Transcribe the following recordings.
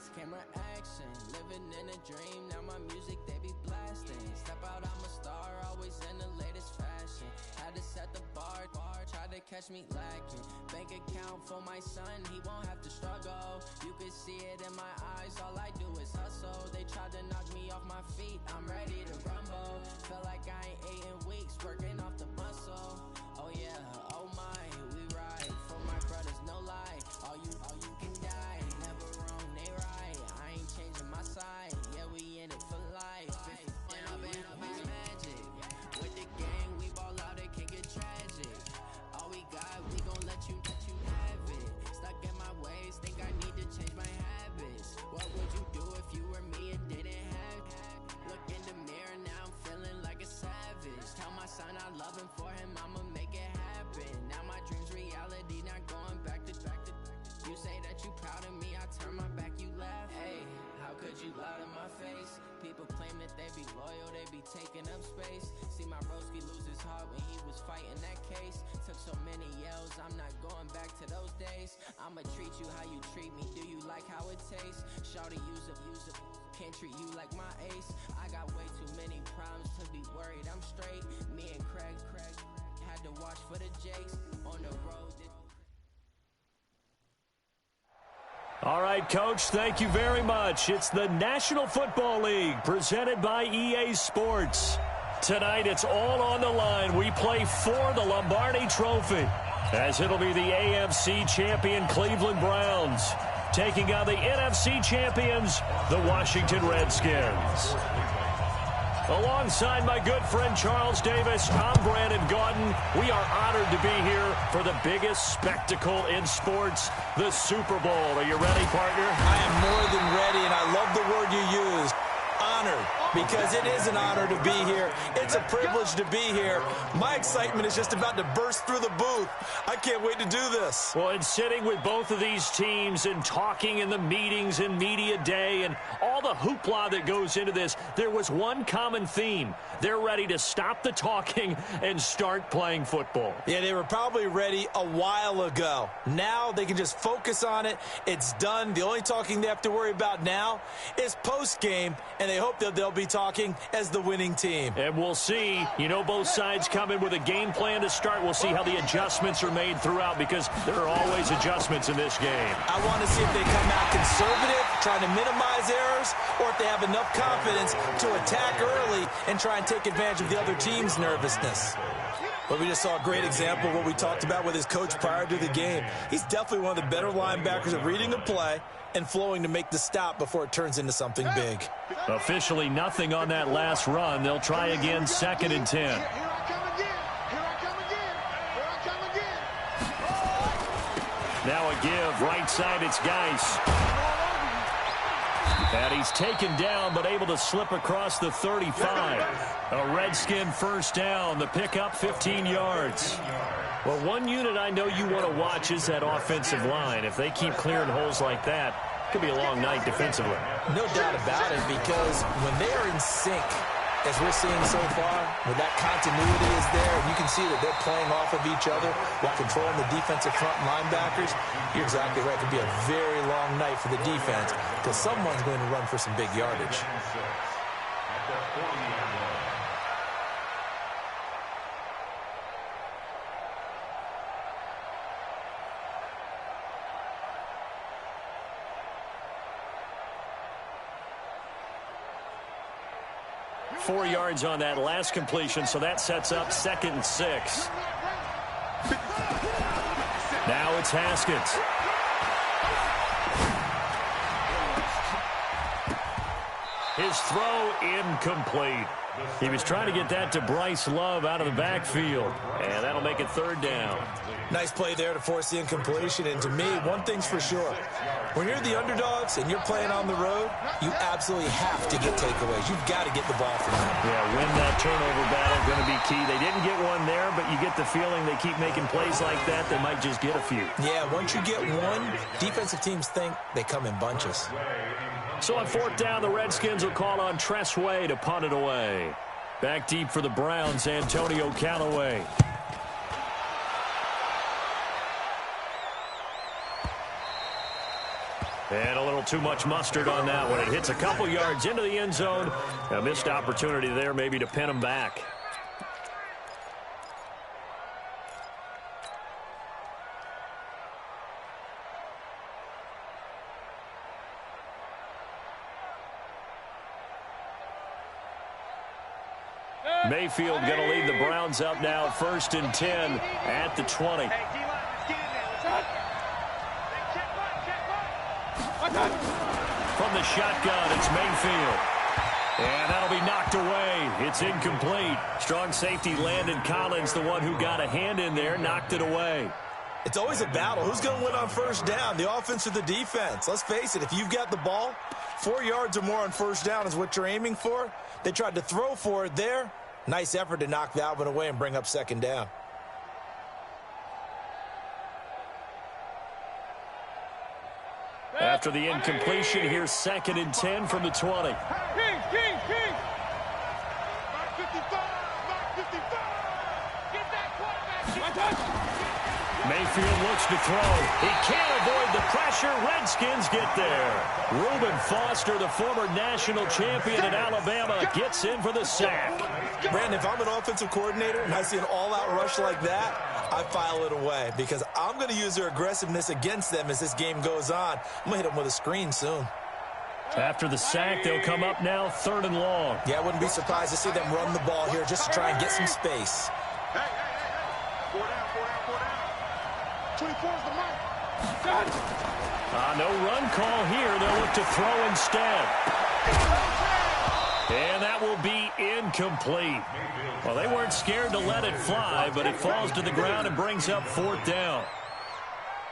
lights, camera action. Living in a dream, now my music they be blasting. Step out, I'm a star, always in the latest fashion. Had to set the bar, tried to catch me lacking. Bank account for my son, he won't have to struggle. You can see it in my eyes, all I do is hustle. They tried to knock me off my feet, I'm ready to rumble. Feel like I ain't ate in weeks, working off the muscle. Oh yeah, oh my, we ride for my brothers, no lie. All you can die, never wrong, they right. I ain't changing my side, yeah, we in it for life. And I've been magic. With the gang, we ball out, it can get tragic. All we got, we gon' let you have it. Stuck in my ways, think I need to change my habits. What would you do if you were me and didn't have it? Look in the mirror, now I'm feeling like a savage. Tell my son I love him, for him I'ma make it happen. Now my dream's reality, not going back to. You say that you proud of me, I turn my back, you laugh. Hey, how could you lie to my face? People claim that they be loyal, they be taking up space. See my broski lose his heart when he was fighting that case. Took so many yells, I'm not going back to those days. I'ma treat you how you treat me, do you like how it tastes? Shawty, use up, can't treat you like my ace. I got way too many problems to be worried, I'm straight. Me and Craig had to watch for the Jakes on the road. All right, Coach, thank you very much. It's the National Football League presented by EA Sports. Tonight, it's all on the line. We play for the Lombardi Trophy, as it'll be the AFC champion Cleveland Browns taking on the NFC champions, the Washington Redskins. Alongside my good friend Charles Davis, I'm Brandon Gaudin. We are honored to be here for the biggest spectacle in sports, the Super Bowl. Are you ready, partner? I am more than ready, and I love the word you used. Honored, because it is an honor to be here. It's a privilege to be here. My excitement is just about to burst through the booth. I can't wait to do this. Well, and sitting with both of these teams and talking in the meetings and media day and all the hoopla that goes into this, there was one common theme. They're ready to stop the talking and start playing football. Yeah, they were probably ready a while ago. Now they can just focus on it. It's done. The only talking they have to worry about now is post-game, and they hope that they'll be talking as the winning team. And we'll see. You know, both sides come in with a game plan to start. We'll see how the adjustments are made throughout, because there are always adjustments in this game. I want to see if they come out conservative, trying to minimize errors, or if they have enough confidence to attack early and try and take advantage of the other team's nervousness. But we just saw a great example of what we talked about with his coach prior to the game. He's definitely one of the better linebackers at reading a play and flowing to make the stop before it turns into something big. Officially nothing on that last run. They'll try again, 2nd and 10. Now a give, right side, it's Geis. And he's taken down, but able to slip across the 35. A Redskin first down, the pickup 15 yards. Well, one unit I know you want to watch is that offensive line. If they keep clearing holes like that, it could be a long night defensively. No doubt about it, because when they are in sync, as we're seeing so far, when that continuity is there, and you can see that they're playing off of each other while controlling the defensive front linebackers, you're exactly right. It could be a very long night for the defense, because someone's going to run for some big yardage. 4 yards on that last completion, so that sets up 2nd and 6. Now it's Haskins. His throw incomplete. He was trying to get that to Bryce Love out of the backfield, and that'll make it 3rd down. Nice play there to force the incompletion, and to me, one thing's for sure. When you're the underdogs and you're playing on the road, you absolutely have to get takeaways. You've got to get the ball from them. Yeah, win that turnover battle, going to be key. They didn't get one there, but you get the feeling they keep making plays like that, they might just get a few. Yeah, once you get one, defensive teams think they come in bunches. So on 4th down, the Redskins will call on Tressway to punt it away. Back deep for the Browns, Antonio Callaway. And a little too much mustard on that one. It hits a couple yards into the end zone. A missed opportunity there maybe to pin him back. Mayfield going to lead the Browns up now, 1st and 10 at the 20. From the shotgun, it's Mayfield. And that'll be knocked away. It's incomplete. Strong safety Landon Collins, the one who got a hand in there, knocked it away. It's always a battle. Who's going to win on 1st down, the offense or the defense? Let's face it, if you've got the ball, 4 yards or more on 1st down is what you're aiming for. They tried to throw for it there. Nice effort to knock that one away and bring up 2nd down. After the incompletion, here's 2nd and 10 from the 20. Mayfield looks to throw. He can't avoid the pressure. Redskins get there. Reuben Foster, the former national champion at Alabama, gets in for the sack. Brandon, if I'm an offensive coordinator and I see an all-out rush like that, I file it away because I'm going to use their aggressiveness against them as this game goes on. I'm going to hit them with a screen soon. After the sack, they'll come up now 3rd and long. Yeah, I wouldn't be surprised to see them run the ball here just to try and get some space. No run call here. They'll look to throw instead. And that will be incomplete. Well, they weren't scared to let it fly, but it falls to the ground and brings up 4th down.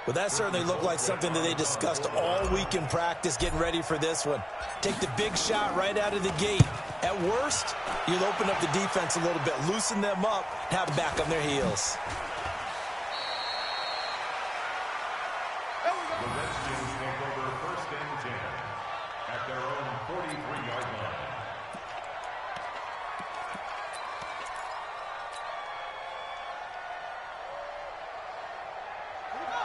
Well, that certainly looked like something that they discussed all week in practice getting ready for this one. Take the big shot right out of the gate. At worst, you'll open up the defense a little bit, loosen them up, and have them back on their heels.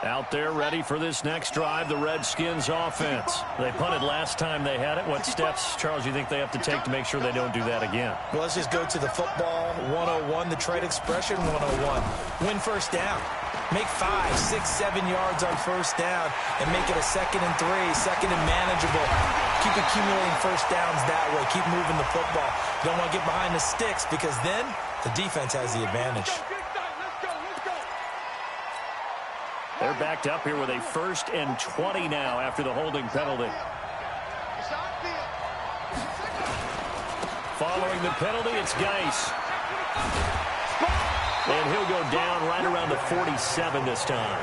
Out there ready for this next drive, the Redskins offense. They punted last time they had it. What steps, Charles, you think they have to take to make sure they don't do that again? Well, let's just go to the football 101, the trade expression 101. Win 1st down. Make 5, 6, 7 yards on 1st down and make it a 2nd and 3, 2nd and manageable. Keep accumulating 1st downs that way. Keep moving the football. You don't want to get behind the sticks because then the defense has the advantage. They're backed up here with a 1st and 20 now after the holding penalty. Following the penalty, it's Geis. And he'll go down right around the 47 this time.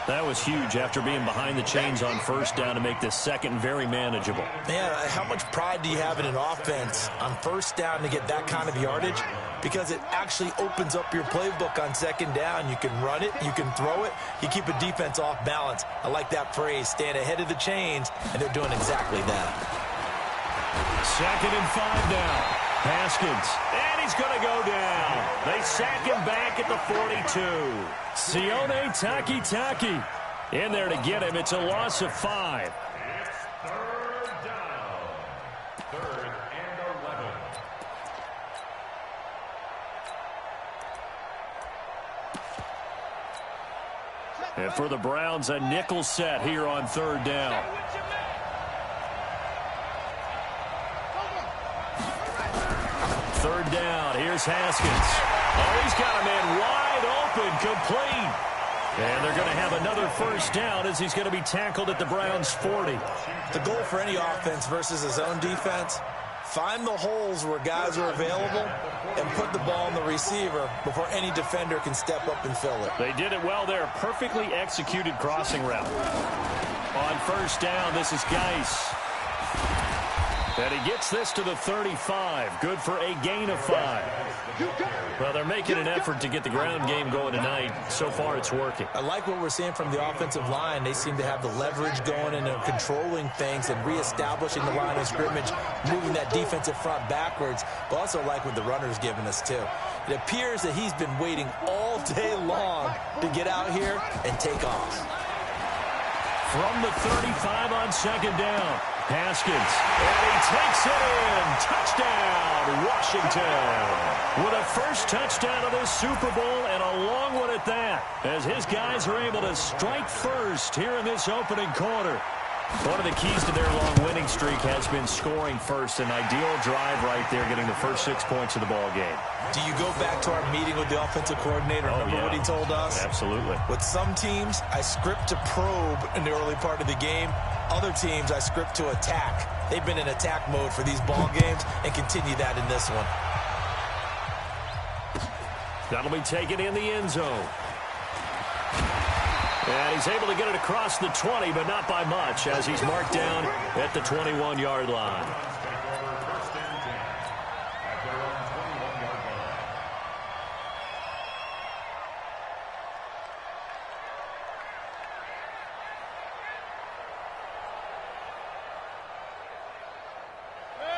That was huge after being behind the chains on 1st down to make this 2nd very manageable. Man, how much pride do you have in an offense on 1st down to get that kind of yardage? Because it actually opens up your playbook on 2nd down. You can run it, you can throw it, you keep a defense off balance. I like that phrase, staying ahead of the chains, and they're doing exactly that. 2nd and 5 now. Haskins, and he's going to go down. They sack him back at the 42. Sione Takitaki in there to get him. It's a loss of 5. It's 3rd down. 3rd and 11. And for the Browns, a nickel set here on 3rd down. Third down. Here's Haskins. Oh, he's got a man wide open, complete. And they're going to have another 1st down as he's going to be tackled at the Browns' 40. The goal for any offense versus his own defense, find the holes where guys are available and put the ball on the receiver before any defender can step up and fill it. They did it well there. Perfectly executed crossing route. On 1st down, this is Geis. And he gets this to the 35. Good for a gain of 5. Well, they're making an effort to get the ground game going tonight. So far, it's working. I like what we're seeing from the offensive line. They seem to have the leverage going and they're controlling things and reestablishing the line of scrimmage, moving that defensive front backwards. But also like what the runner's giving us, too. It appears that he's been waiting all day long to get out here and take off. from the 35 on second down. Haskins, and he takes it in. Touchdown, Washington. With a first touchdown of this Super Bowl, and a long one at that, as his guys are able to strike first here in this opening quarter. One of the keys to their long winning streak has been scoring first. An ideal drive right there, getting the first 6 points of the ball game. Do you go back to our meeting with the offensive coordinator? Remember what he told us? Absolutely. With some teams, I script to probe in the early part of the game. Other teams, I script to attack. They've been in attack mode for these ball games and continue that in this one. That'll be taken in the end zone. And he's able to get it across the 20, but not by much, as he's marked down at the 21-yard line.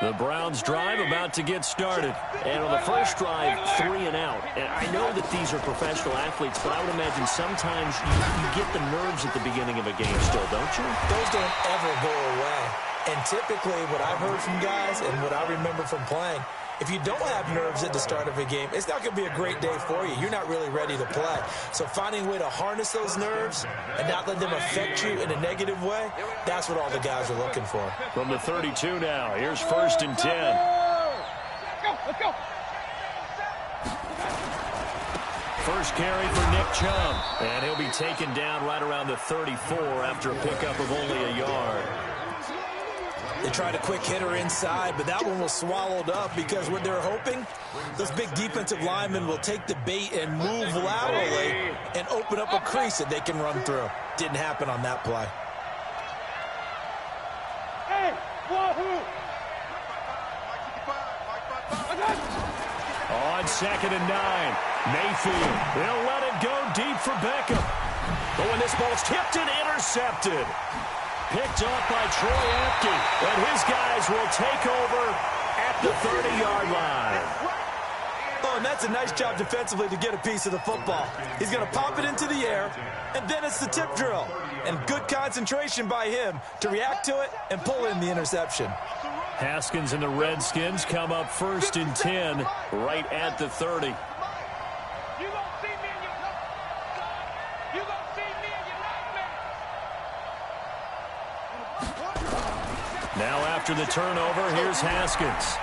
The Browns drive about to get started. And on the first drive, 3 and out. And I know that these are professional athletes, but I would imagine sometimes you get the nerves at the beginning of a game still, don't you? Those don't ever go away. And typically what I've heard from guys and what I remember from playing, if you don't have nerves at the start of a game, it's not going to be a great day for you. You're not really ready to play. So finding a way to harness those nerves and not let them affect you in a negative way, that's what all the guys are looking for. From the 32 now, here's 1st and 10. Let's go. First carry for Nick Chubb, and he'll be taken down right around the 34 after a pickup of only a yard. They tried a quick hitter inside, but that one was swallowed up because what they're hoping, those big defensive linemen will take the bait and move laterally and open up a crease that they can run through. Didn't happen on that play. Hey, wahoo! On 2nd and 9, Mayfield. They'll let it go deep for Beckham. But when this ball's tipped and intercepted, picked off by Troy Apke, and his guys will take over at the 30-yard line. Oh, and that's a nice job defensively to get a piece of the football. He's going to pop it into the air, and then it's the tip drill. And good concentration by him to react to it and pull in the interception. Haskins and the Redskins come up 1st and 10 right at the 30. Now after the turnover, here's Haskins.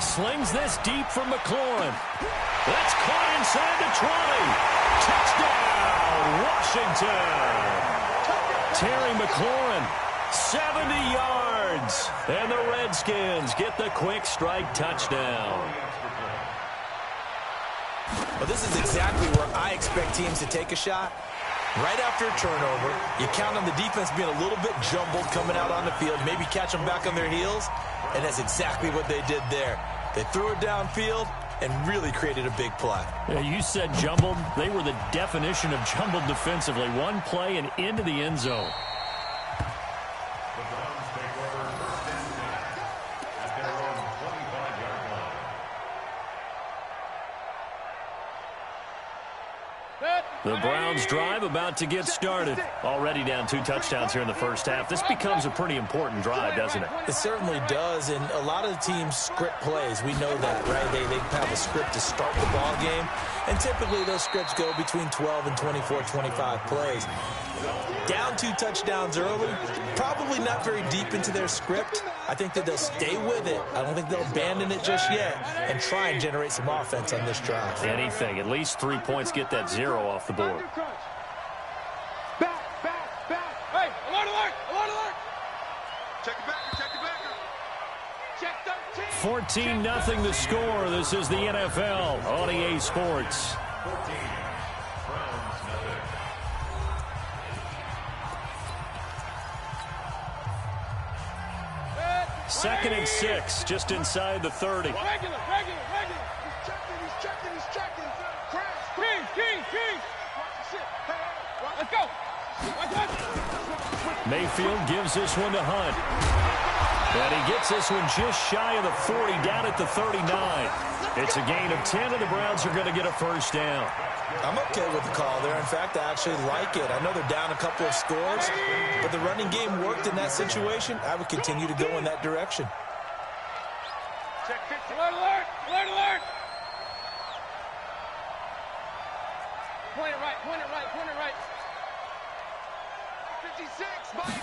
Slings this deep for McLaurin. That's caught inside the 20. Touchdown, Washington. Terry McLaurin, 70 yards. And the Redskins get the quick strike touchdown. Well, this is exactly where I expect teams to take a shot. Right after a turnover, you count on the defense being a little bit jumbled coming out on the field, maybe catch them back on their heels, and that's exactly what they did there. They threw it downfield and really created a big play. Yeah, you said jumbled. They were the definition of jumbled defensively. One play and into the end zone. The Browns drive about to get started. Already down 2 touchdowns here in the first half. This becomes a pretty important drive, doesn't it? It certainly does, and a lot of the teams script plays. We know that, right? They have a script to start the ball game, and typically those scripts go between 12 and 24, 25 plays. Down 2 touchdowns early, probably not very deep into their script. I think that they'll stay with it. I don't think they'll abandon it just yet and try and generate some offense on this drive. Anything. At least 3 points, get that 0 off the board. Back. Hey, alert. Check it back. Check 13. 14-0 the score. This is the NFL on EA Sports. 2nd and 6, just inside the 30. Regular. He's checking. Crash. Keys. Let's go. Mayfield gives this one to Hunt. And he gets this one just shy of the 40, down at the 39. It's a gain of 10, and the Browns are going to get a first down. I'm okay with the call there. In fact, I actually like it. I know they're down a couple of scores, but the running game worked in that situation. I would continue to go in that direction. Check 50. Alert, alert! Alert, alert! Point it right, point it right, point it right. 56, Mike!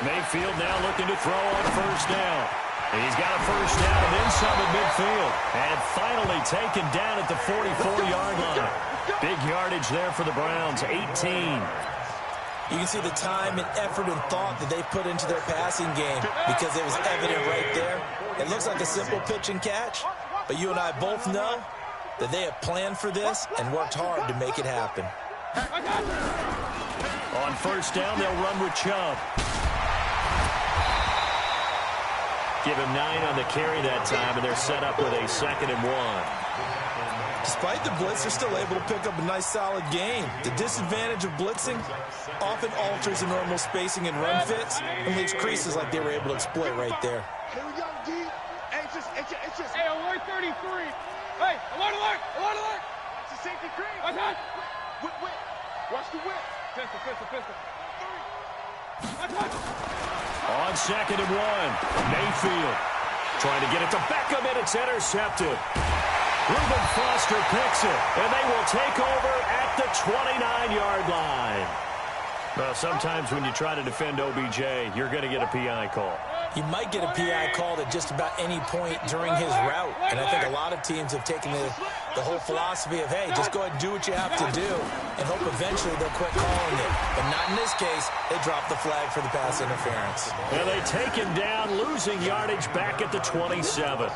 Mayfield now looking to throw on first down. He's got a first down and then some at midfield. And finally taken down at the 44-yard line. Big yardage there for the Browns, 18. You can see the time and effort and thought that they put into their passing game because it was evident right there. It looks like a simple pitch and catch, but you and I both know that they have planned for this and worked hard to make it happen. On first down, they'll run with Chubb. Give him 9 on the carry that time, and they're set up with a 2nd and 1. Despite the blitz, they're still able to pick up a nice, solid gain. The disadvantage of blitzing often alters the normal spacing and run fits and leaves creases like they were able to exploit right there. Here we go, D. Hey, it's just. Hey, alert 33. Hey, alert, alert, alert, alert. Watch the safety green. Watch out. Whip, whip. Watch the whip. Pistol, pistol, pistol. Watch out. On 2nd and 1, Mayfield trying to get it to Beckham, and it's intercepted. Reuben Foster picks it, and they will take over at the 29-yard line. Well, sometimes when you try to defend OBJ, you're going to get a PI call. You might get a PI called at just about any point during his route. And I think a lot of teams have taken the whole philosophy of, hey, just go ahead and do what you have to do and hope eventually they'll quit calling it. But not in this case. They dropped the flag for the pass interference. And they take him down, losing yardage back at the 27.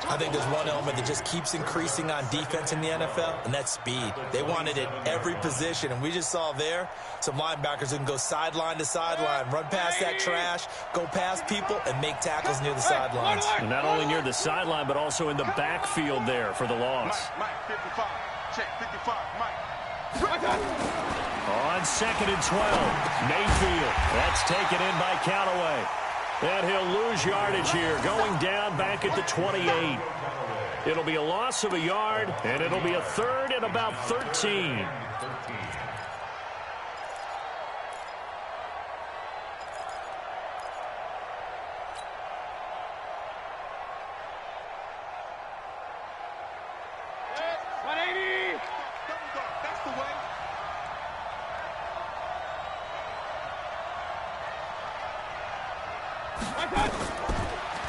I think there's one element that just keeps increasing on defense in the NFL, and that's speed. They want it at every position, and we just saw there some linebackers who can go sideline to sideline, run past that trash, go past people, and make tackles near the sidelines. And not only near the sideline, but also in the backfield there for the loss. Mike, 55. Check 55, Mike. On 2nd and 12, Mayfield. That's taken in by Callaway. And he'll lose yardage here, going down back at the 28. It'll be a loss of a yard, and it'll be a 3rd and about 13.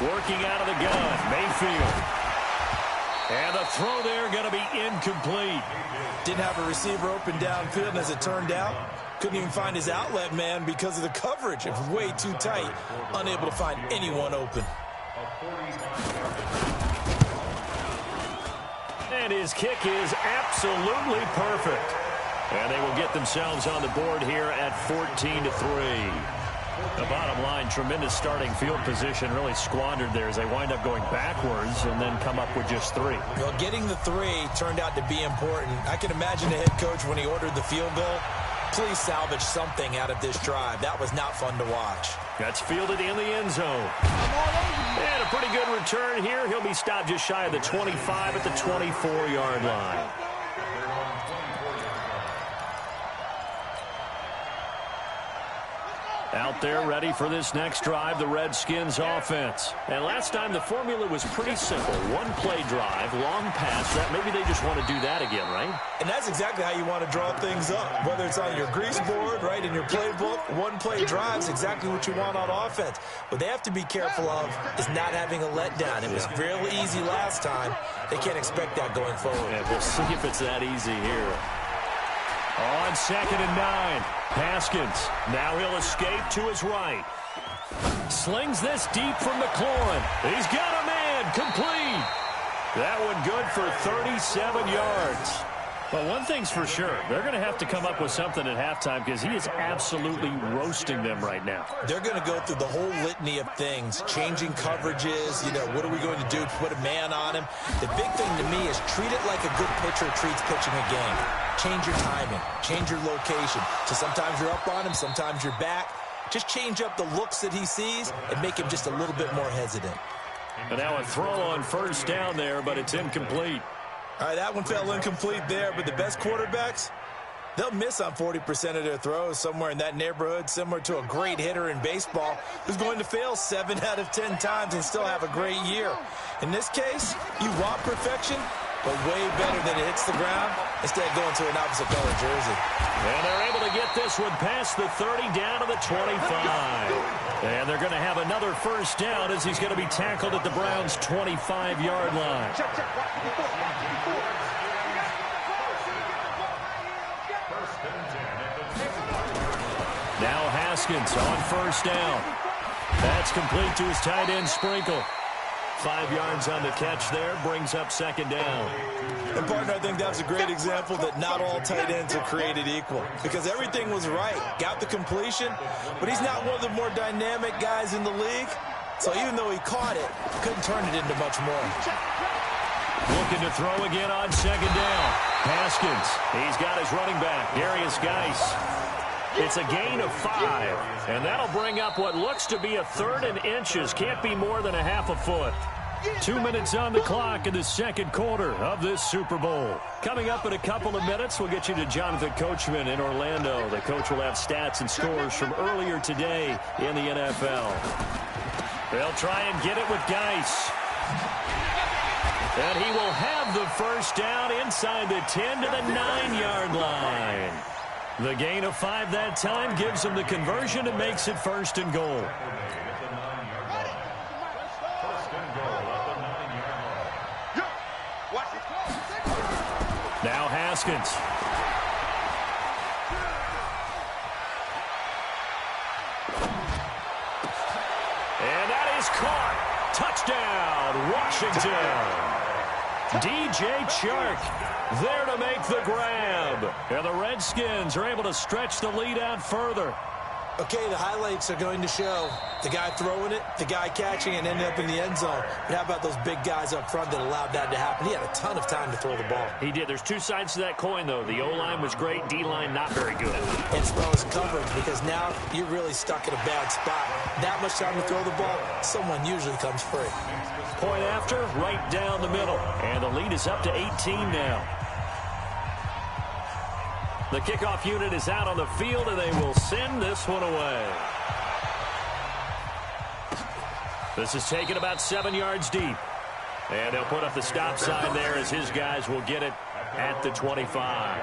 Working out of the gun, Mayfield. And the throw there going to be incomplete. Didn't have a receiver open downfield, and as it turned out, couldn't even find his outlet man because of the coverage. It was way too tight, unable to find anyone open. And his kick is absolutely perfect. And they will get themselves on the board here at 14-3. The bottom line, tremendous starting field position, really squandered there as they wind up going backwards and then come up with just 3. Well, getting the 3 turned out to be important. I can imagine the head coach when he ordered the field goal. Please salvage something out of this drive. That was not fun to watch. That's fielded in the end zone. And a pretty good return here. He'll be stopped just shy of the 25 at the 24-yard line. Out there ready for this next drive, the Redskins offense. And last time the formula was pretty simple. One-play drive, long pass. That maybe they just want to do that again, right? And that's exactly how you want to draw things up. Whether it's on your grease board, right, in your playbook, one-play drive's exactly what you want on offense. What they have to be careful of is not having a letdown. It was real easy last time. They can't expect that going forward. Yeah, we'll see if it's that easy here. On 2nd and 9, Haskins. Now he'll escape to his right. Slings this deep from McLaurin. He's got a man, complete. That one good for 37 yards. Well, one thing's for sure. They're going to have to come up with something at halftime because he is absolutely roasting them right now. They're going to go through the whole litany of things, changing coverages, what are we going to do to put a man on him? The big thing to me is treat it like a good pitcher treats pitching a game. Change your timing, change your location. So sometimes you're up on him, sometimes you're back. Just change up the looks that he sees and make him just a little bit more hesitant. And now a throw on first down there, but it's incomplete. All right, that one fell incomplete there, but the best quarterbacks, they'll miss on 40% of their throws, somewhere in that neighborhood, similar to a great hitter in baseball who's going to fail 7 out of 10 times and still have a great year. In this case, you want perfection, but way better than it hits the ground instead of going to an opposite color jersey. And they're able to get this one past the 30 down to the 25. And they're going to have another first down as he's going to be tackled at the Browns' 25-yard line. Now Haskins on first down. That's complete to his tight end Sprinkle. 5 yards on the catch there, brings up second down. And, partner, I think that was a great example that not all tight ends are created equal, because everything was right. Got the completion, but he's not one of the more dynamic guys in the league. So even though he caught it, couldn't turn it into much more. Looking to throw again on second down. Haskins, he's got his running back, Darius Geis. It's a gain of 5, and that'll bring up what looks to be a 3rd and inches. Can't be more than a half a foot. 2 minutes on the clock in the second quarter of this Super Bowl. Coming up in a couple of minutes, we'll get you to Jonathan Coachman in Orlando. The coach will have stats and scores from earlier today in the NFL. They'll try and get it with Geis. And he will have the first down inside the 10 to the 9-yard line. The gain of 5 that time gives him the conversion and makes it 1st and goal. Now Haskins. And that is caught. Touchdown, Washington. DJ Chark there to make the grab. And the Redskins are able to stretch the lead out further. Okay, the highlights are going to show the guy throwing it, the guy catching it, and ended up in the end zone. But how about those big guys up front that allowed that to happen? He had a ton of time to throw the ball. He did. There's 2 sides to that coin, though. The O-line was great. D-line not very good. As well as coverage, because now you're really stuck in a bad spot. That much time to throw the ball, someone usually comes free. Point after, right down the middle. And the lead is up to 18 now. The kickoff unit is out on the field, and they will send this one away. This is taken about 7 yards deep. And they'll put up the stop sign there as his guys will get it at the 25.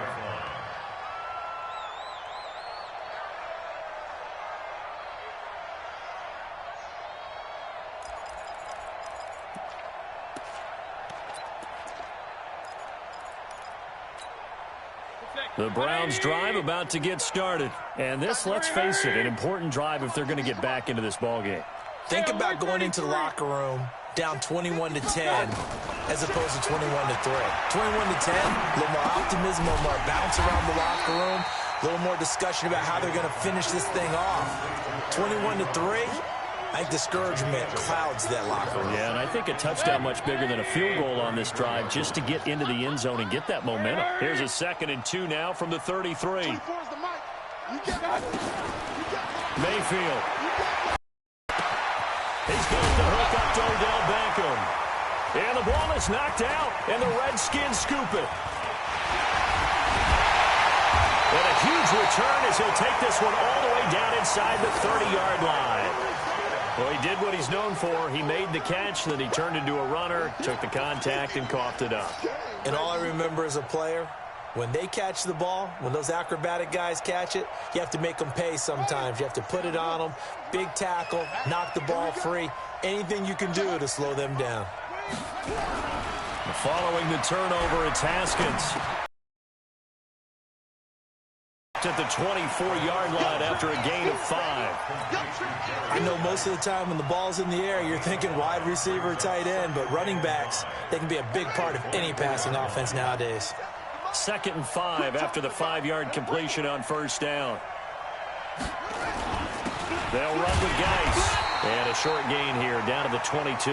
The Browns drive about to get started. And this, let's face it, an important drive if they're going to get back into this ballgame. Think about going into the locker room down 21-10 as opposed to 21-3. 21-10, a little more optimism, a little more bounce around the locker room, a little more discussion about how they're going to finish this thing off. 21-3, I think discouragement clouds that locker room. Yeah, and I think a touchdown much bigger than a field goal on this drive just to get into the end zone and get that momentum. Here's a 2nd and 2 now from the 33. Mayfield. He's got the hook up to Odell Beckham. And the ball is knocked out, and the Redskins scoop it. And a huge return as he'll take this one all the way down inside the 30-yard line. Well, he did what he's known for. He made the catch, then he turned into a runner, took the contact, and coughed it up. And all I remember as a player, when they catch the ball, when those acrobatic guys catch it, you have to make them pay sometimes. You have to put it on them, big tackle, knock the ball free, anything you can do to slow them down. Following the turnover, it's Haskins at the 24-yard line after a gain of 5. I know most of the time when the ball's in the air, you're thinking wide receiver, tight end, but running backs, they can be a big part of any passing offense nowadays. 2nd and 5 after the 5-yard completion on first down. They'll run with Geis. And a short gain here down to the 22.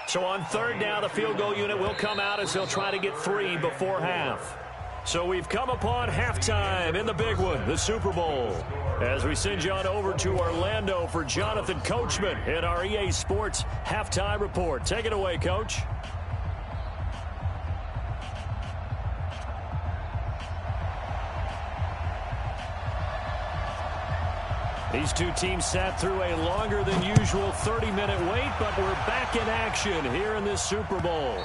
So on 3rd down, the field goal unit will come out as he'll try to get 3 before half. So we've come upon halftime in the big one, the Super Bowl. As we send you on over to Orlando for Jonathan Coachman in our EA Sports Halftime Report. Take it away, Coach. These two teams sat through a longer than usual 30-minute wait, but we're back in action here in this Super Bowl.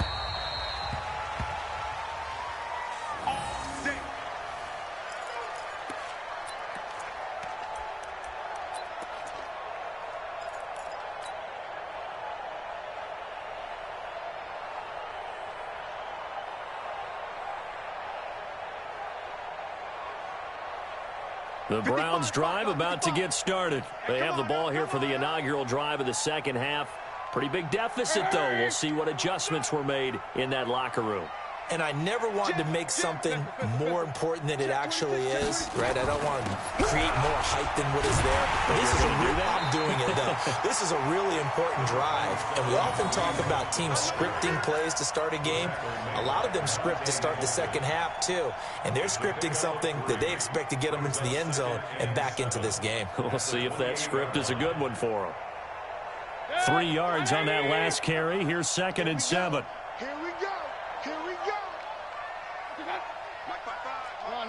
The Browns drive about to get started. They have the ball here for the inaugural drive of the second half. Pretty big deficit, though. We'll see what adjustments were made in that locker room. And I never wanted to make something more important than it actually is, right? I don't want to create more hype than what is there. This is I'm doing it, though. This is a really important drive. And we often talk about teams scripting plays to start a game. A lot of them script to start the second half, too. And they're scripting something that they expect to get them into the end zone and back into this game. We'll see if that script is a good one for them. 3 yards on that last carry. Here's 2nd and 7. Here we go. Here we go. Run.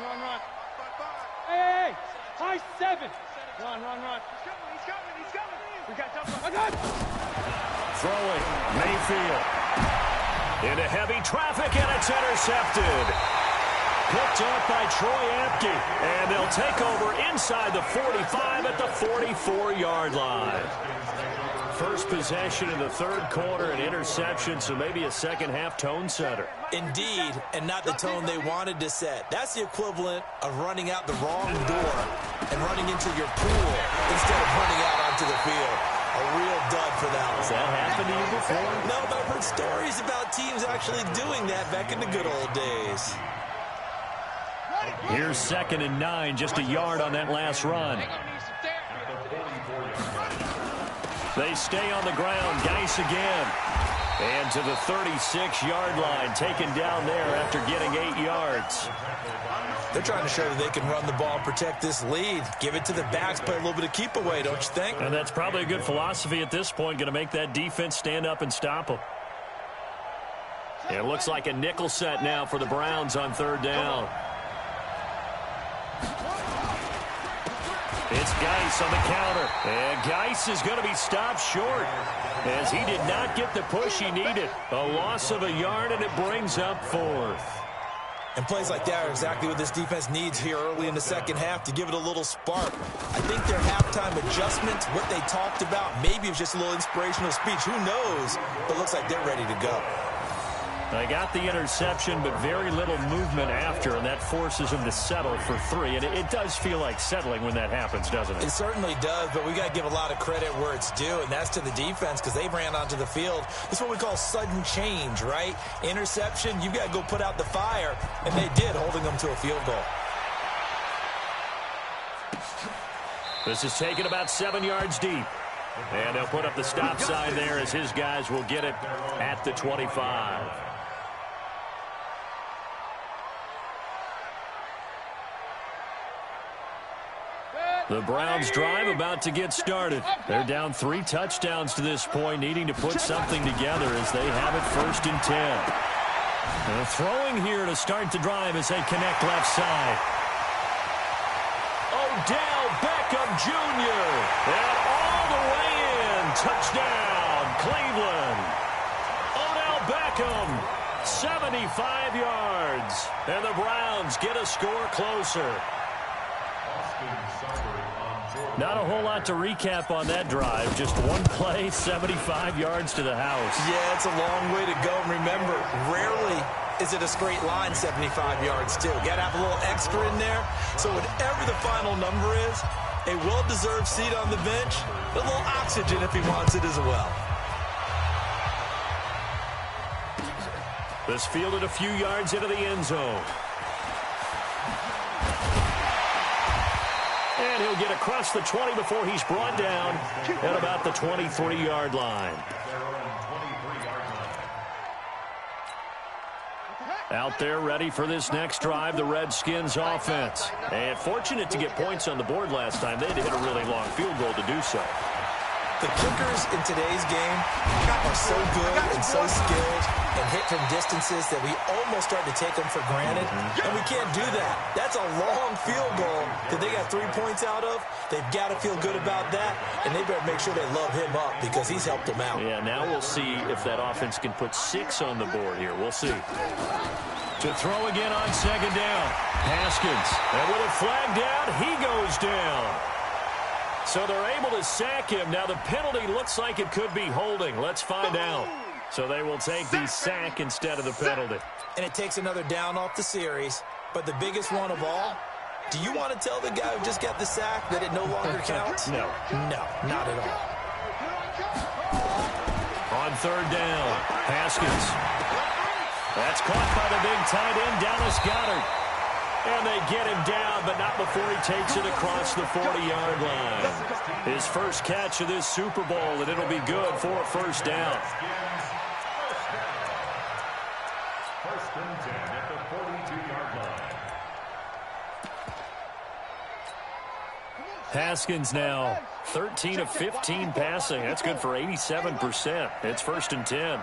Hey. High 7. Run. He's coming. We got double. Throwing. Mayfield. Into heavy traffic, and it's intercepted. Picked up by Troy Apke. And they'll take over inside the 45 at the 44-yard line. First possession in the third quarter, an interception, so maybe a second-half tone setter. Indeed, and not the tone they wanted to set. That's the equivalent of running out the wrong door and running into your pool instead of running out onto the field. A real dud for that one. Has that happened to you before? No, but I've heard stories about teams actually doing that back in the good old days. Here's 2nd and 9, just a yard on that last run. They stay on the ground. Geis again. And to the 36-yard line, taken down there after getting 8 yards. They're trying to show that they can run the ball and protect this lead. Give it to the backs, play a little bit of keep away, don't you think? And that's probably a good philosophy at this point, going to make that defense stand up and stop them. It looks like a nickel set now for the Browns on 3rd down. It's Geis on the counter. And Geis is going to be stopped short as he did not get the push he needed. A loss of a yard, and it brings up 4th. And plays like that are exactly what this defense needs here early in the second half to give it a little spark. I think their halftime adjustments, what they talked about, maybe it was just a little inspirational speech. Who knows? But it looks like they're ready to go. They got the interception, but very little movement after, and that forces them to settle for 3. And it does feel like settling when that happens, doesn't it? It certainly does, but we got to give a lot of credit where it's due, and that's to the defense because they ran onto the field. It's what we call sudden change, right? Interception, you got to go put out the fire, and they did, holding them to a field goal. This is taken about 7 yards deep. And they'll put up the stop sign there as his guys will get it at the 25. The Browns drive about to get started. They're down 3 touchdowns to this point, needing to put something together as they have it 1st and 10. And throwing here to start the drive as they connect left side. Odell Beckham Jr. And all the way in. Touchdown, Cleveland. Odell Beckham, 75 yards. And the Browns get a score closer. Not a whole lot to recap on that drive. Just one play, 75 yards to the house. Yeah, it's a long way to go. And remember, rarely is it a straight line 75 yards, too. Got to have a little extra in there. So whatever the final number is, a well-deserved seat on the bench, a little oxygen if he wants it as well. This fielded a few yards into the end zone. And he'll get across the 20 before he's brought down at about the 23-yard line. Out there ready for this next drive, the Redskins offense. And fortunate to get points on the board last time. They had to hit a really long field goal to do so. The kickers in today's game are so good and so skilled and hit from distances that we almost start to take them for granted. And we can't do that. That's a long field goal that they got 3 points out of. They've got to feel good about that, and they better make sure they love him up because he's helped them out. Yeah, now we'll see if that offense can put 6 on the board here. We'll see. To throw again on second down. Haskins. And with a flag down, he goes down. So they're able to sack him. Now the penalty looks like it could be holding. Let's find out. So they will take the sack instead of the penalty. And it takes another down off the series. But the biggest one of all, do you want to tell the guy who just got the sack that it no longer counts? No. No, not at all. On third down, Haskins. That's caught by the big tight end, Dallas Goedert. And they get him down, but not before he takes it across the 40-yard line. His first catch of this Super Bowl, and it'll be good for a first down. First and 10 at the 42-yard line. Haskins now 13 of 15 passing. That's good for 87%. It's first and 10.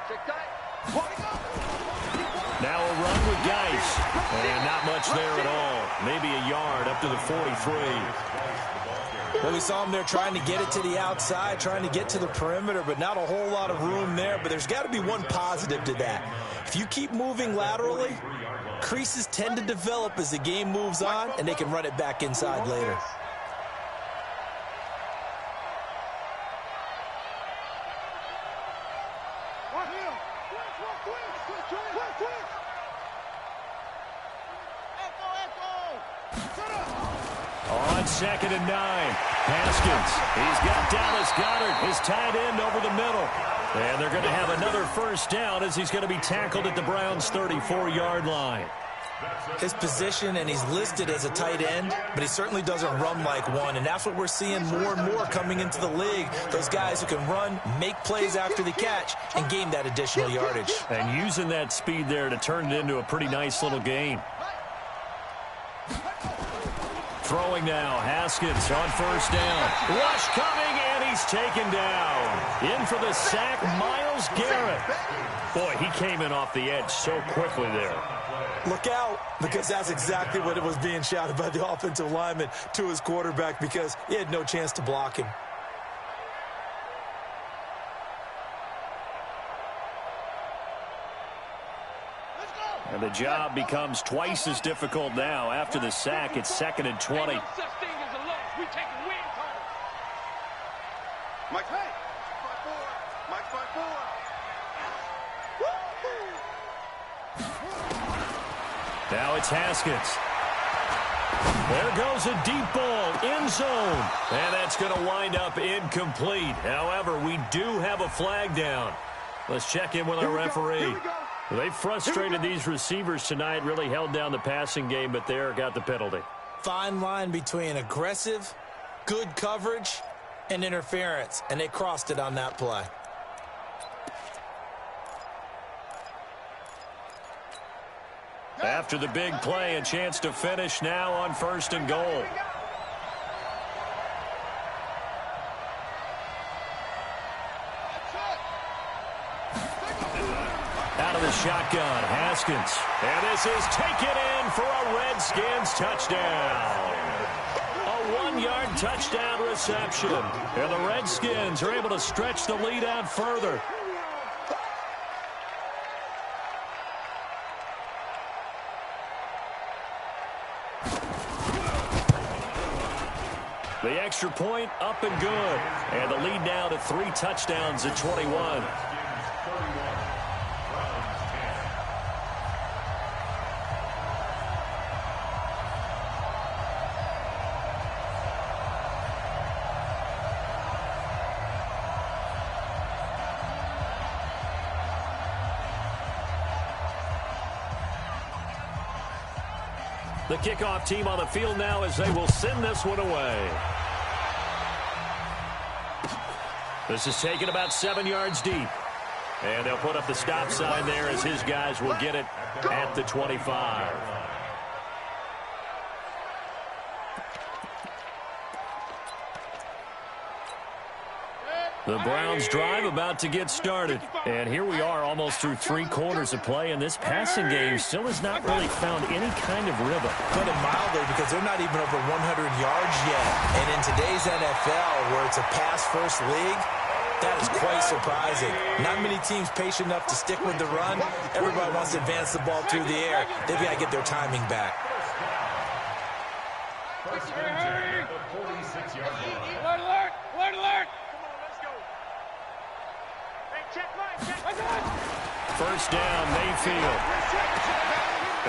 Now a run with Geis. And not much there at all. Maybe a yard up to the 43. Well, we saw him there trying to get it to the outside, trying to get to the perimeter, but not a whole lot of room there. But there's got to be one positive to that. If you keep moving laterally, creases tend to develop as the game moves on, and they can run it back inside later. On second and 9, Haskins. He's got Dallas Goedert, his tight end, over the middle. And they're going to have another first down as he's going to be tackled at the Browns' 34-yard line. His position, and he's listed as a tight end, but he certainly doesn't run like one, and that's what we're seeing more and more coming into the league. Those guys who can run, make plays after the catch, and gain that additional yardage. And using that speed there to turn it into a pretty nice little gain. Throwing now, Haskins on first down. Rush coming, and he's taken down. In for the sack, Myles Garrett. Boy, he came in off the edge so quickly there. Look out, because that's exactly what it was being shouted by the offensive lineman to his quarterback, because he had no chance to block him. And the job becomes twice as difficult now. After the sack, it's second and 20. We take wins home. Mike, hey. Mike 5-4. Now it's Haskins. There goes a deep ball, end zone. And that's going to wind up incomplete. However, we do have a flag down. Let's check in with our referee. They frustrated these receivers tonight, really held down the passing game, but there got the penalty. Fine line between aggressive, good coverage, and interference, and they crossed it on that play. After the big play, a chance to finish now on first and goal. Out of the shotgun, Haskins. And this is taken in for a Redskins touchdown. A 1-yard touchdown reception. And the Redskins are able to stretch the lead out further. The extra point up and good. And the lead now to 3 touchdowns at 21. The kickoff team on the field now as they will send this one away. This is taken about 7 yards deep. And they'll put up the stop sign there as his guys will get it at the 25. The Browns drive about to get started. And here we are almost through 3 quarters of play, and this passing game still has not really found any kind of rhythm. Put it mildly, because they're not even over 100 yards yet. And in today's NFL, where it's a pass-first league, that is quite surprising. Not many teams patient enough to stick with the run. Everybody wants to advance the ball through the air. They've got to get their timing back. First and 10 at the 46-yard line. Alert, alert! Alert, alert! First down, Mayfield.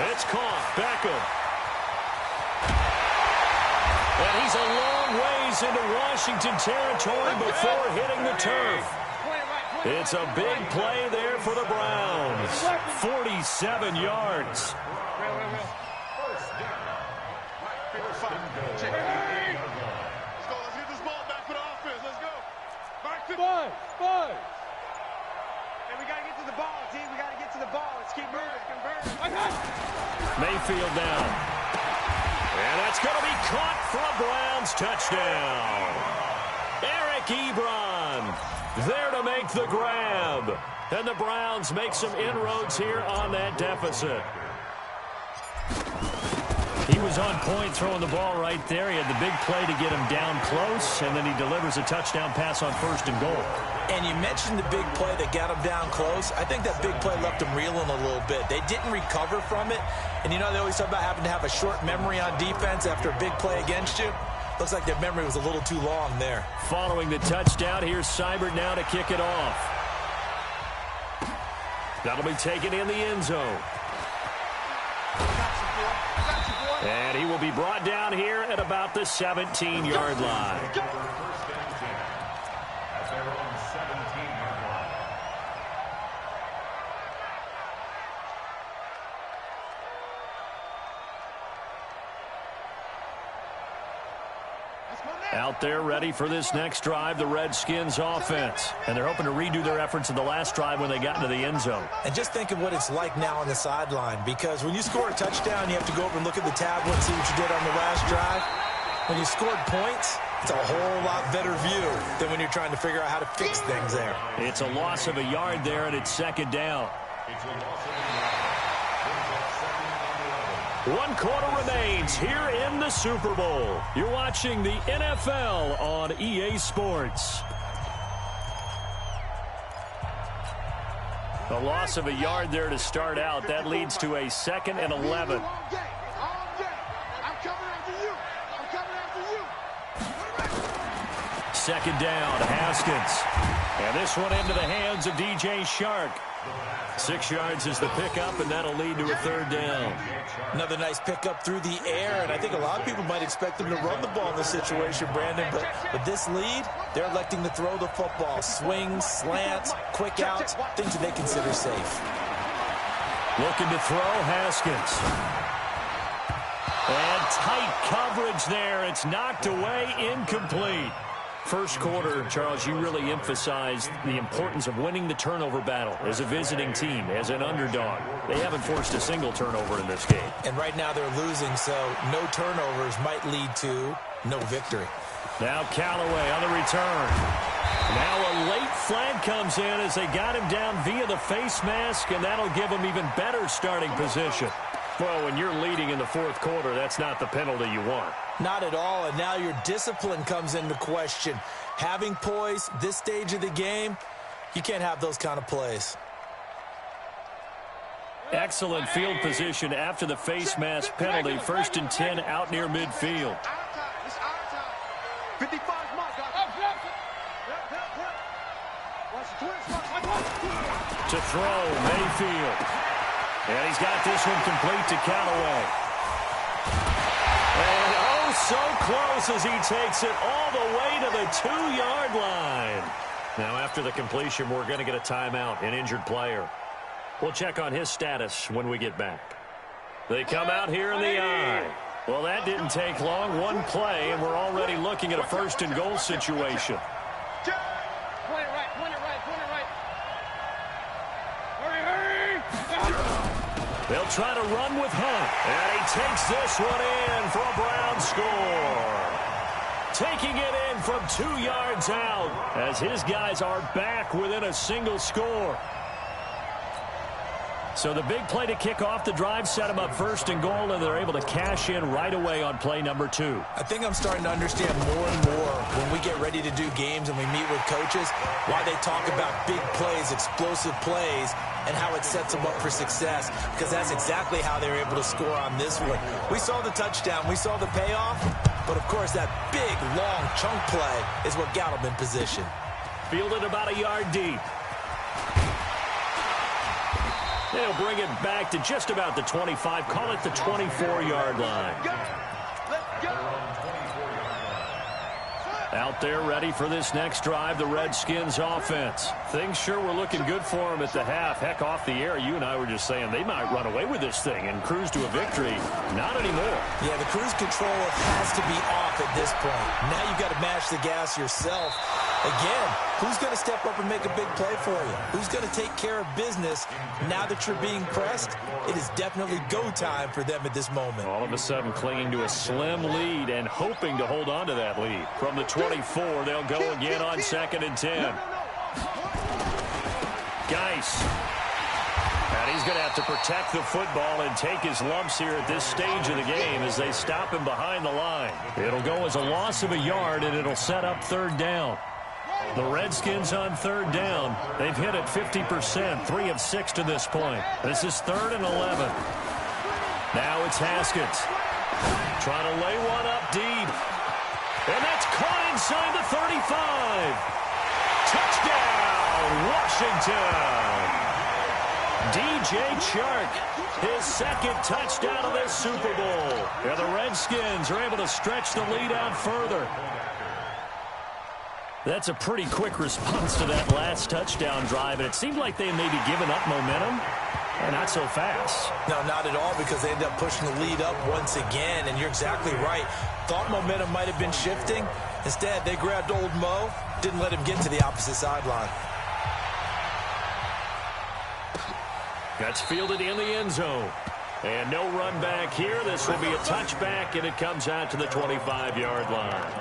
It's caught. Beckham. And he's a long ways into Washington territory before hitting the turf. It's a big play there for the Browns. 47 yards. First down. Let's go. Let's get this ball back for the offense. Let's go. Back to 5. And we got to get to the ball, team. We got to get to the ball. Let's keep moving. Mayfield down. And that's going to be caught for a Browns touchdown. Eric Ebron there to make the grab. And the Browns make some inroads here on that deficit. He was on point throwing the ball right there. He had the big play to get him down close, and then he delivers a touchdown pass on 1st and goal. And you mentioned the big play that got him down close. I think that big play left him reeling a little bit. They didn't recover from it. And you know, they always talk about having to have a short memory on defense after a big play against you. Looks like their memory was a little too long there. Following the touchdown, here's Seibert now to kick it off. That'll be taken in the end zone. And he will be brought down here at about the 17-yard line. First and 10 at their own 17-yard line. Out there ready for this next drive, the Redskins offense. And they're hoping to redo their efforts in the last drive when they got into the end zone. And just think of what it's like now on the sideline, because when you score a touchdown, you have to go over and look at the tablet and see what you did on the last drive. When you scored points, it's a whole lot better view than when you're trying to figure out how to fix things there. It's a loss of a yard there, and it's 2nd down. It's a loss of a yard. Brings up 2nd and 11. 1 quarter remains here in the Super Bowl. You're watching the NFL on EA Sports. A loss of a yard there to start out. That leads to a 2nd and 11. I'm coming after you. I'm coming after you. 2nd down, Haskins. And this one into the hands of DJ Shark. 6 yards is the pickup, and that'll lead to a 3rd down. Another nice pickup through the air, and I think a lot of people might expect them to run the ball in this situation, Brandon, but with this lead, they're electing to throw the football. Swings, slants, quick outs, things that they consider safe. Looking to throw, Haskins. And tight coverage there. It's knocked away, incomplete. First quarter, Charles, you really emphasized the importance of winning the turnover battle as a visiting team, as an underdog. They haven't forced a single turnover in this game. And right now they're losing, so no turnovers might lead to no victory. Now Callaway on the return. Now a late flag comes in as they got him down via the face mask, and that'll give him even better starting position. Well, when you're leading in the 4th quarter, that's not the penalty you want. Not at all, and now your discipline comes into question. Having poise this stage of the game, you can't have those kind of plays. Excellent field position after the face mask penalty. 1st and 10 out near midfield. It's our time. 55 mark. To throw, Mayfield. And he's got this one complete to Callaway. And oh, so close as he takes it all the way to the 2-yard line. Now, after the completion, we're going to get a timeout, an injured player. We'll check on his status when we get back. They come out here in the eye. Well, that didn't take long. One play, and we're already looking at a 1st and goal situation. They'll try to run with Hunt. And he takes this one in for a Brown score. Taking it in from 2 yards out as his guys are back within a single score. So the big play to kick off the drive set them up first and goal, and they're able to cash in right away on play number 2. I think I'm starting to understand more and more when we get ready to do games and we meet with coaches why they talk about big plays, explosive plays, and how it sets them up for success, because that's exactly how they were able to score on this one. We saw the touchdown. We saw the payoff. But, of course, that big, long chunk play is what got them in position. Fielded about a yard deep. They'll bring it back to just about the 25. Call it the 24-yard line. Let's go. Out there ready for this next drive, the Redskins offense. Things sure were looking good for them at the half. Heck, off the air, you and I were just saying they might run away with this thing and cruise to a victory. Not anymore. Yeah, the cruise control has to be off at this point. Now you've got to mash the gas yourself. Again, who's going to step up and make a big play for you? Who's going to take care of business now that you're being pressed? It is definitely go time for them at this moment. All of a sudden clinging to a slim lead and hoping to hold on to that lead. From the 24, they'll go again on 2nd and 10. Geis. And he's going to have to protect the football and take his lumps here at this stage of the game as they stop him behind the line. It'll go as a loss of a yard, and it'll set up 3rd down. The Redskins on 3rd down. They've hit it 50%, 3 of 6 to this point. This is 3rd and 11. Now it's Haskins. Trying to lay one up deep. And that's caught inside the 35. Touchdown, Washington. DJ Chark, his 2nd touchdown of this Super Bowl. And the Redskins are able to stretch the lead out further. That's a pretty quick response to that last touchdown drive, and it seemed like they may be giving up momentum. Not so fast. No, not at all, because they end up pushing the lead up once again, and you're exactly right. Thought momentum might have been shifting. Instead, they grabbed old Mo, didn't let him get to the opposite sideline. That's fielded in the end zone. And no run back here. This will be a touchback, and it comes out to the 25-yard line.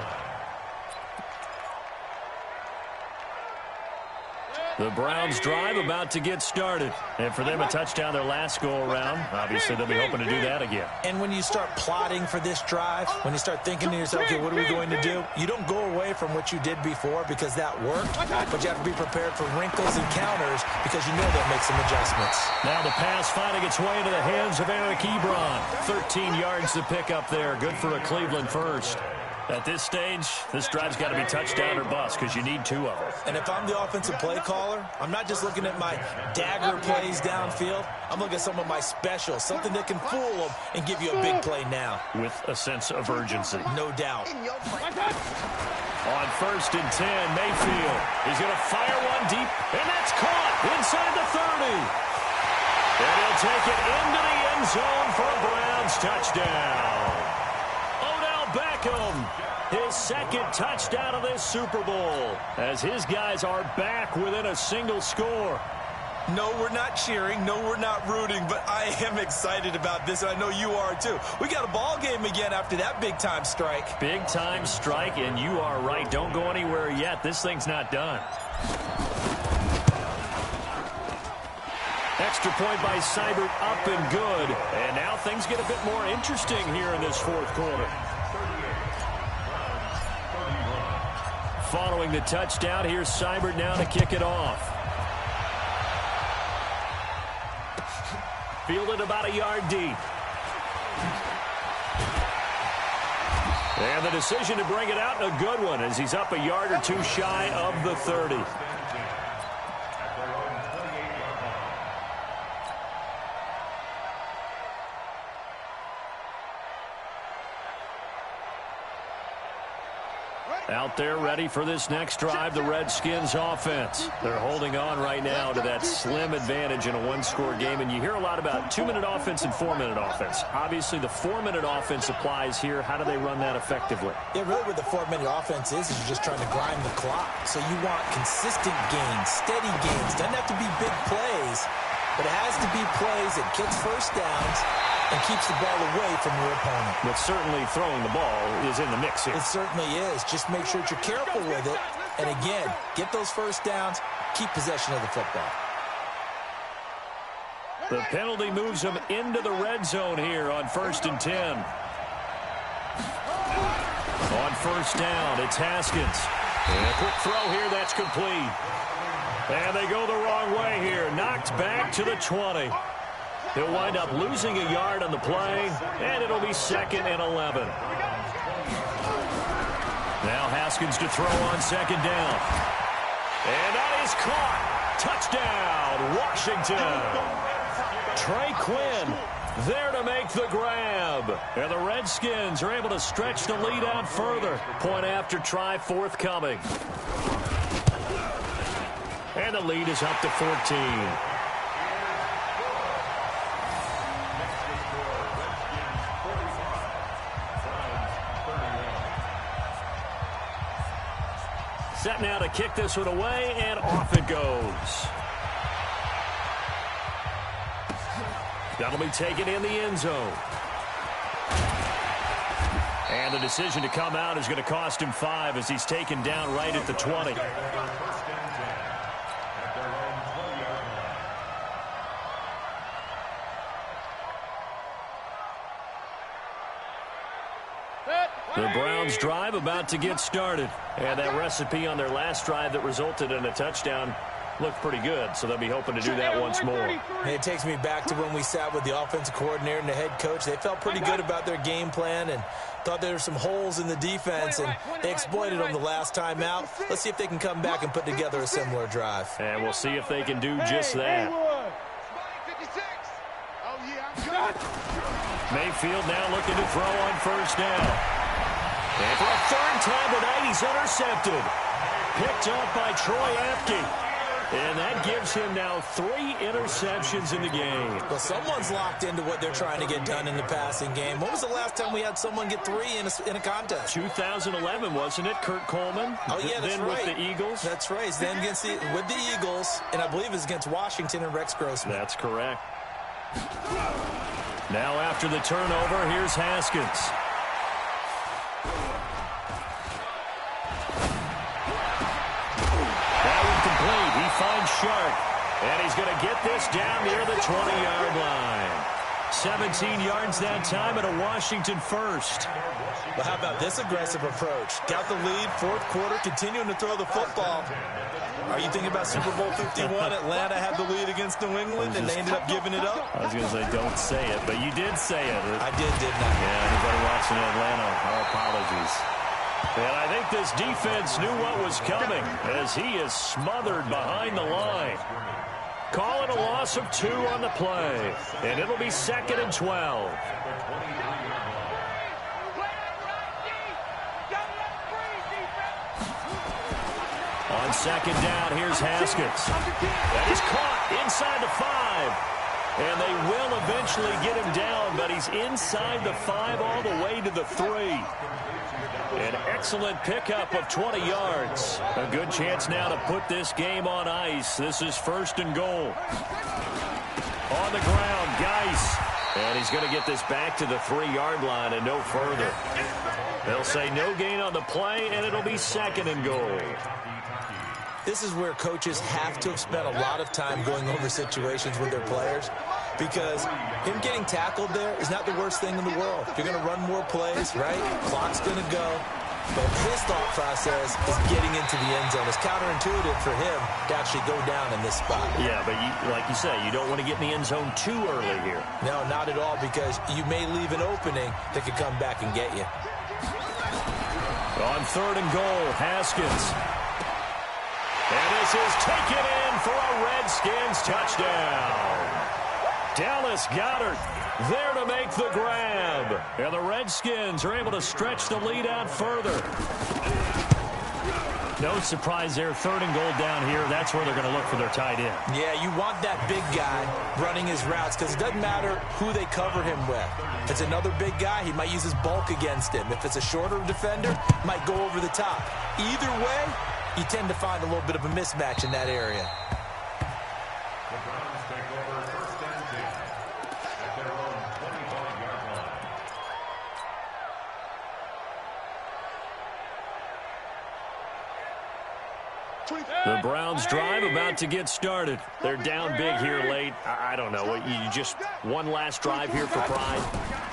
The Browns drive about to get started. And for them, a touchdown their last go-around. Obviously, they'll be hoping to do that again. And when you start plotting for this drive, when you start thinking to yourself, okay, what are we going to do? You don't go away from what you did before because that worked, but you have to be prepared for wrinkles and counters because you know they'll make some adjustments. Now the pass finding its way into the hands of Eric Ebron. 13 yards to pick up there. Good for a Cleveland first. At this stage, this drive's got to be touchdown or bust because you need 2 of them. And if I'm the offensive play caller, I'm not just looking at my dagger plays downfield. I'm looking at some of my specials, something that can fool them and give you a big play now. With a sense of urgency. No doubt. On 1st and 10, Mayfield. He's going to fire one deep, and that's caught inside the 30. And he'll take it into the end zone for a Browns touchdown. Beckham, his 2nd touchdown of this Super Bowl, as his guys are back within a single score. No, we're not cheering. No, we're not rooting, but I am excited about this, and I know you are too. We got a ball game again after that big-time strike. Big-time strike, and you are right. Don't go anywhere yet. This thing's not done. Extra point by Seibert, up and good. And now things get a bit more interesting here in this 4th quarter. Following the touchdown, here's Seibert now to kick it off. Fielded about a yard deep. And the decision to bring it out, a good one, as he's up a yard or 2 shy of the 30. Out there ready for this next drive, the Redskins offense. They're holding on right now to that slim advantage in a 1-score game, and you hear a lot about 2-minute offense and 4-minute offense. Obviously, the 4-minute offense applies here. How do they run that effectively? Yeah, really what the 4-minute offense is you're just trying to grind the clock. So you want consistent gains, steady gains. Doesn't have to be big plays, but it has to be plays that gets first downs and keeps the ball away from your opponent. But certainly throwing the ball is in the mix here. It certainly is. Just make sure that you're careful with it. And again, get those first downs, keep possession of the football. The penalty moves them into the red zone here on 1st and 10. On first down, it's Haskins. And a quick throw here, that's complete. And they go the wrong way here. Knocked back to the 20. He'll wind up losing a yard on the play, and it'll be 2nd and 11. Now Haskins to throw on 2nd down. And that is caught. Touchdown, Washington. Trey Quinn there to make the grab. And the Redskins are able to stretch the lead out further. Point after try forthcoming. And the lead is up to 14. Set now to kick this one away, and off it goes. That'll be taken in the end zone. And the decision to come out is going to cost him 5 as he's taken down right at the 20. The Browns drive about to get started. And that recipe on their last drive that resulted in a touchdown looked pretty good, so they'll be hoping to do that once more. And it takes me back to when we sat with the offensive coordinator and the head coach. They felt pretty good about their game plan and thought there were some holes in the defense, and they exploited them the last time out. Let's see if they can come back and put together a similar drive. And we'll see if they can do just that. Mayfield now looking to throw on first down. And for a 3rd time tonight, he's intercepted. Picked up by Troy Apke. And that gives him now 3 interceptions in the game. Well, someone's locked into what they're trying to get done in the passing game. When was the last time we had someone get 3 in a contest? 2011, wasn't it? Kurt Coleman. Oh, yeah, that's then right. with the Eagles. That's right. Then with the Eagles, and I believe it's against Washington and Rex Grossman. That's correct. Now after the turnover, here's Haskins. Complete. He finds Sharp. And he's going to get this down near the 20-yard line. 17 yards that time and a Washington first. Well, how about this aggressive approach? Got the lead, 4th quarter, continuing to throw the football. Are you thinking about Super Bowl 51? Atlanta had the lead against New England, and they ended up giving it up? I was going to say, don't say it, but you did say it. I didn't I? Yeah, anybody watching Atlanta, our apologies. And I think this defense knew what was coming as he is smothered behind the line. Call it a loss of 2 on the play, and it'll be 2nd and 12. On 2nd down, here's Haskins. That is caught inside the 5. And they will eventually get him down, but he's inside the 5 all the way to the 3. An excellent pickup of 20 yards. A good chance now to put this game on ice. This is 1st and goal. On the ground, Geis. And he's going to get this back to the 3-yard line and no further. They'll say no gain on the play, and it'll be 2nd and goal. This is where coaches have to have spent a lot of time going over situations with their players, because him getting tackled there is not the worst thing in the world. You're going to run more plays, right? Clock's going to go. But his thought process is getting into the end zone. It's counterintuitive for him to actually go down in this spot. Yeah, but like you say, you don't want to get in the end zone too early here. No, not at all, because you may leave an opening that could come back and get you. On 3rd and goal, Haskins. And this is taken in for a Redskins touchdown. Dallas Goedert there to make the grab. And the Redskins are able to stretch the lead out further. No surprise there, 3rd and goal down here. That's where they're going to look for their tight end. Yeah, you want that big guy running his routes, because it doesn't matter who they cover him with. If it's another big guy, he might use his bulk against him. If it's a shorter defender, might go over the top. Either way, you tend to find a little bit of a mismatch in that area. The Browns take over The Browns drive about to get started. They're down big here late. I don't know. You just one last drive here for pride.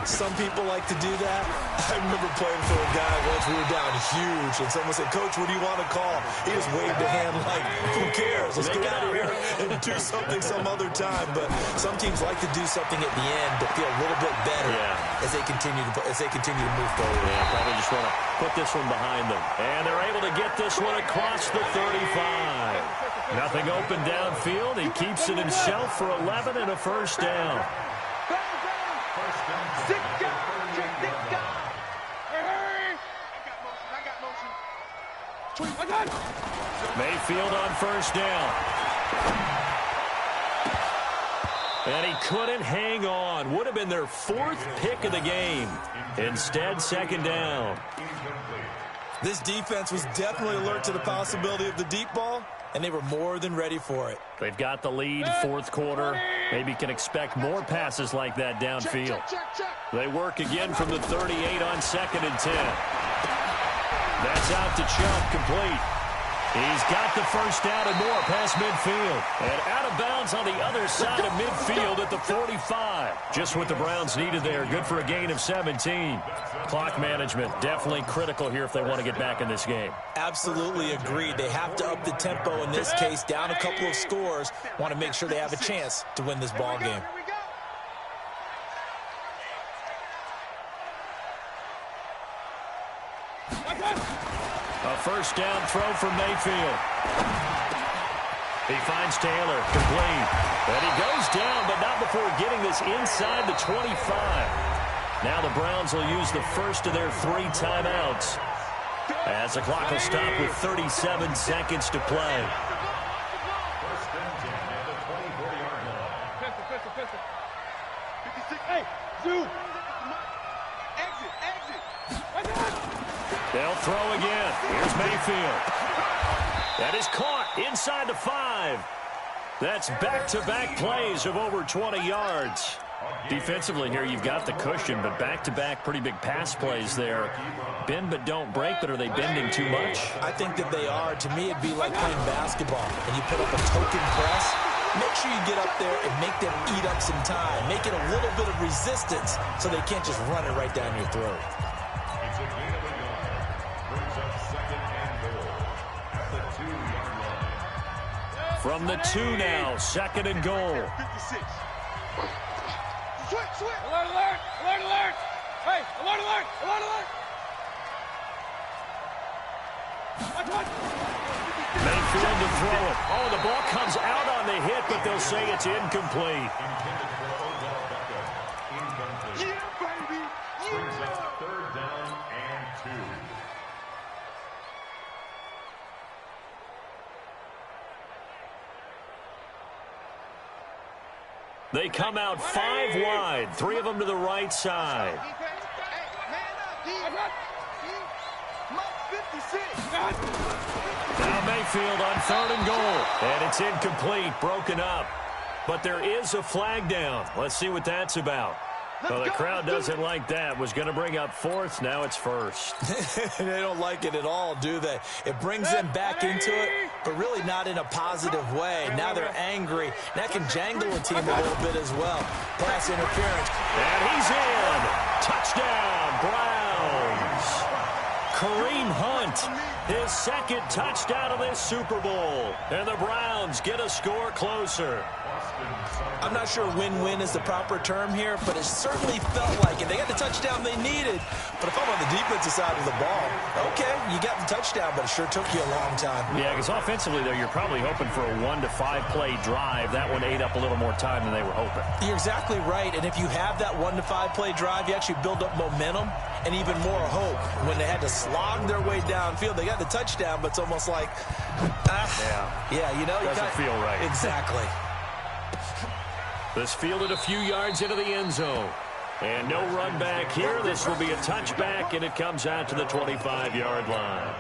Some people like to do that. I remember playing for a guy once. We were down huge, and someone said, "Coach, what do you want to call?" He just waved a hand like, "Who cares? Let's get out of here and do something some other time." But some teams like to do something at the end to feel a little bit better as they continue to move forward. Yeah, probably just want to put this one behind them. And they're able to get this one across the 35. Nothing open downfield. He keeps it himself for 11 and a first down. Mayfield on first down. And he couldn't hang on. Would have been their fourth pick of the game. Instead, second down. This defense was definitely alert to the possibility of the deep ball, and they were more than ready for it. They've got the lead, fourth quarter. Maybe can expect more passes like that downfield. They work again from the 38 on 2nd and 10. That's out to Chubb, complete. He's got the first down and more past midfield. And out of bounds on the other side of midfield at the 45. Just what the Browns needed there. Good for a gain of 17. Clock management definitely critical here if they want to get back in this game. Absolutely agreed. They have to up the tempo in this case. Down a couple of scores. Want to make sure they have a chance to win this ball game. A first down throw from Mayfield. He finds Taylor, complete. And he goes down, but not before getting this inside the 25. Now the Browns will use the first of their 3 timeouts, as the clock will stop with 37 seconds to play. First and 10 at the 24-yard line. Pistol. 56. Hey, Zoo. Exit. They'll throw again. Here's Mayfield. That is caught inside the 5. That's back-to-back plays of over 20 yards. Defensively here, you've got the cushion, but back-to-back pretty big pass plays there. Bend but don't break, but are they bending too much? I think that they are. To me, it'd be like playing basketball, and you put up a token press. Make sure you get up there and make them eat up some time. Make it a little bit of resistance so they can't just run it right down your throat. It's a gain of a yard. Brings up 2nd and goal at the 2-yard line. From the 2 now, 2nd and goal. 56. Switch. Alert. Hey, alert. Mayfield to throw it. Oh, the ball comes out on the hit, but they'll say it's incomplete. Intended for Odell Beckham. Incomplete. Yeah, baby. Brings up 3rd down and 2. They come out 5 wide, 3 of them to the right side. Now Mayfield on 3rd and goal. And it's incomplete, broken up. But there is a flag down. Let's see what that's about. Well, the crowd doesn't like that. Was going to bring up 4th. Now it's 1st. They don't like it at all, do they? It brings them back into it, but really not in a positive way. Now they're angry. That can jangle a team a little bit as well. Pass interference. And he's in. Touchdown, Browns. Kareem Hunt, his 2nd touchdown of this Super Bowl. And the Browns get a score closer. I'm not sure win-win is the proper term here, but it certainly felt like it. They got the touchdown they needed, but if I'm on the defensive side of the ball, okay, you got the touchdown, but it sure took you a long time. Yeah, because offensively, though, you're probably hoping for a 1 to 5 play drive. That one ate up a little more time than they were hoping. You're exactly right, and if you have that 1 to 5 play drive, you actually build up momentum and even more hope. When they had to slog their way downfield, they got the touchdown, but it's almost like, yeah, you know. Doesn't feel right. Exactly. This fielded a few yards into the end zone. And no run back here. This will be a touchback, and it comes out to the 25-yard line.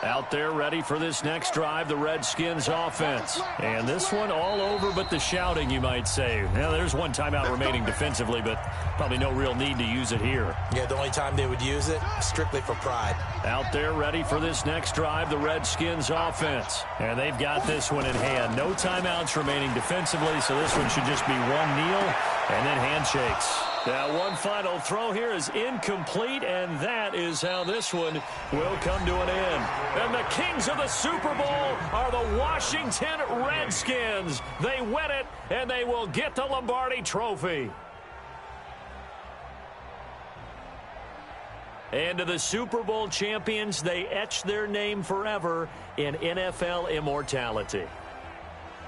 Out there ready for this next drive, the Redskins offense. And this one all over but the shouting, you might say. Now, there's one timeout remaining defensively, but probably no real need to use it here. Yeah, the only time they would use it, strictly for pride. Out there ready for this next drive, the Redskins offense. And they've got this one in hand. No timeouts remaining defensively, so this one should just be one kneel and then handshakes. Now, one final throw here is incomplete, and that is how this one will come to an end. And the kings of the Super Bowl are the Washington Redskins. They win it, and they will get the Lombardi Trophy. And to the Super Bowl champions, they etch their name forever in NFL immortality.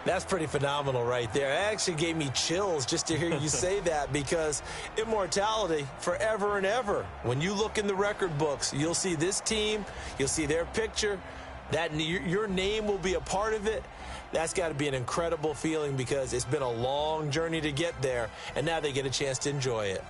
That's pretty phenomenal right there. It actually gave me chills just to hear you say that, because immortality forever and ever. When you look in the record books, you'll see this team, you'll see their picture, that your name will be a part of it. That's got to be an incredible feeling, because it's been a long journey to get there, and now they get a chance to enjoy it.